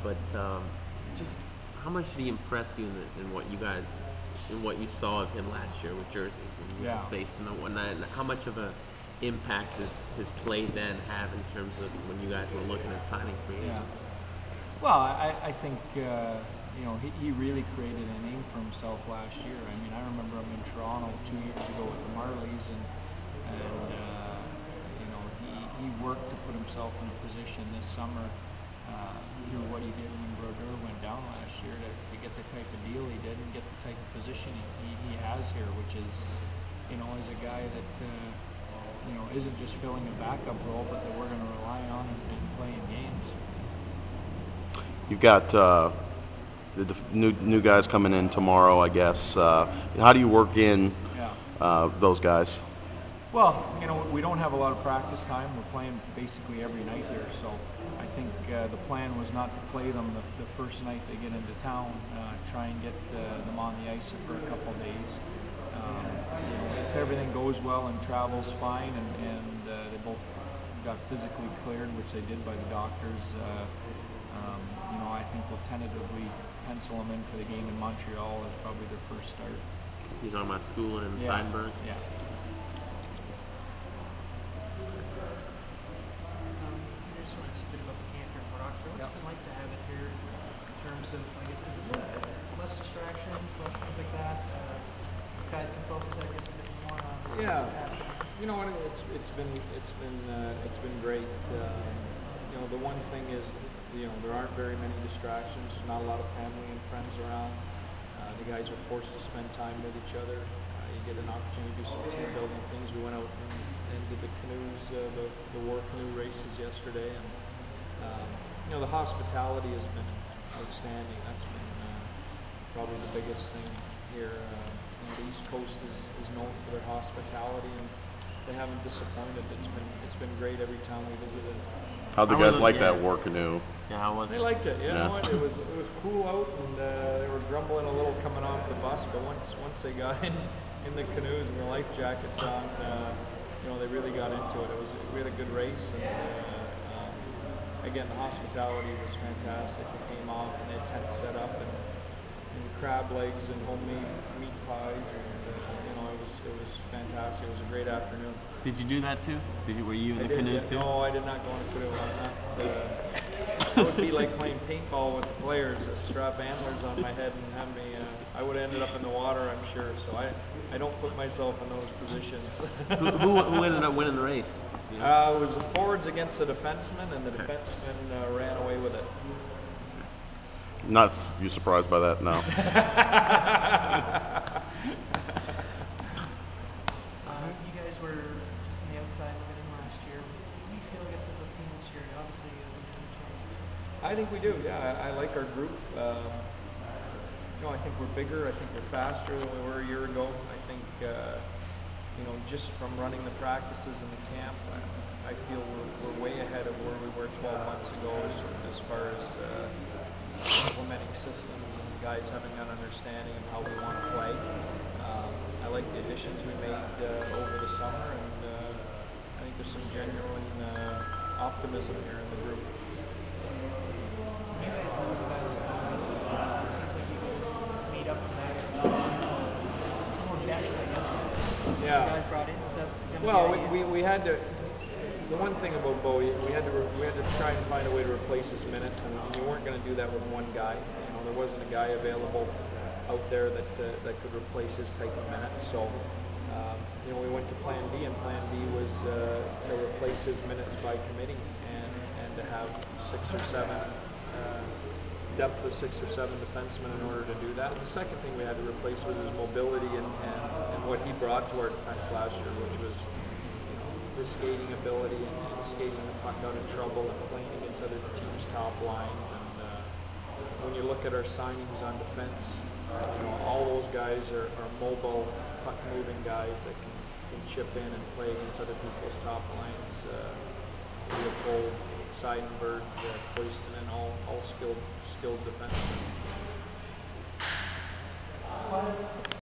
but just how much did he impress you in what you guys, in what you saw of him last year with Jersey when you guys faced him and whatnot? And how much of a impact did his play then have in terms of when you guys were looking at signing free agents? Well, I think he really created a name for himself last year. I mean, I remember him in Toronto 2 years ago with the Marlies, and he worked to put himself in a position this summer through what he did when Brodeur went down last year to get the type of deal he did and get the type of position he has here, which is, is a guy that isn't just filling a backup role, but that we're going to rely on in playing games. You've got the new guys coming in tomorrow, I guess. How do you work in those guys? Well, we don't have a lot of practice time. We're playing basically every night here, so I think the plan was not to play them the first night they get into town, try and get them on the ice for a couple of days. If everything goes well and travels fine and they both got physically cleared, which they did by the doctors, I think we'll tentatively pencil them in for the game in Montreal as probably their first start. He's on my school in Seidenberg? Yeah. Just want to ask a bit about the camp here in Port Hawkesbury. What's it like to have it here in terms of, I guess, is it less distractions, less things like that? Guys can focus, I guess, a bit more on. Yeah, it's been great. The one thing is, there aren't very many distractions. There's not a lot of family and friends around. The guys are forced to spend time with each other. You get an opportunity to do some team building things. We went out and did the canoes, the war canoe races yesterday, and the hospitality has been outstanding. That's been probably the biggest thing here. The East Coast is known for their hospitality, and they haven't disappointed. It's been great every time we visited. How'd the guys like that war canoe? Yeah, how was it? They liked it. You know what? It was cool out, and they were grumbling a little coming off the bus. But once they got in the canoes and the life jackets on, they really got into it. We had a good race, and again, the hospitality was fantastic. They came off and they had tents set up and crab legs and homemade meat pies, and it was fantastic. It was a great afternoon. Did you do that too? Were you in the canoes too? No, I did not go in a canoe. It would be like playing paintball with the players. Strap antlers on my head and have me. I would have ended up in the water, I'm sure. So I don't put myself in those positions. who ended up winning the race? It was the forwards against the defensemen, and the defensemen ran away with it. Not you surprised by that? No. You guys were just on the outside looking in last year. What do you feel against the team this year? Obviously, a chance. I think we do. Yeah, I like our group. I think we're bigger. I think we're faster than we were a year ago. I think just from running the practices in the camp, I feel we're way ahead of where we were 12 months ago as far as implementing systems and guys having an understanding of how we want to play. I like the additions we made over the summer, and I think there's some genuine optimism here in the group. You guys know about it seems like you guys made up for that. More depth, I guess. Yeah. You guys brought in. Is that well, we had to. The one thing about Bowie, we had to try and find a way to replace his minutes, and you weren't going to do that with one guy. There wasn't a guy available out there that could replace his type of minutes. So, we went to Plan B, and Plan B was to replace his minutes by committee and to have 6 or 7 depth of 6 or 7 defensemen in order to do that. And the second thing we had to replace was his mobility and what he brought to our defense last year, which was his skating ability and skating the puck out of trouble and playing against other teams' top lines. And when you look at our signings on defense, all those guys are mobile, puck-moving guys that can chip in and play against other people's top lines. Leopold, Seidenberg, Cloiston, all skilled defensemen.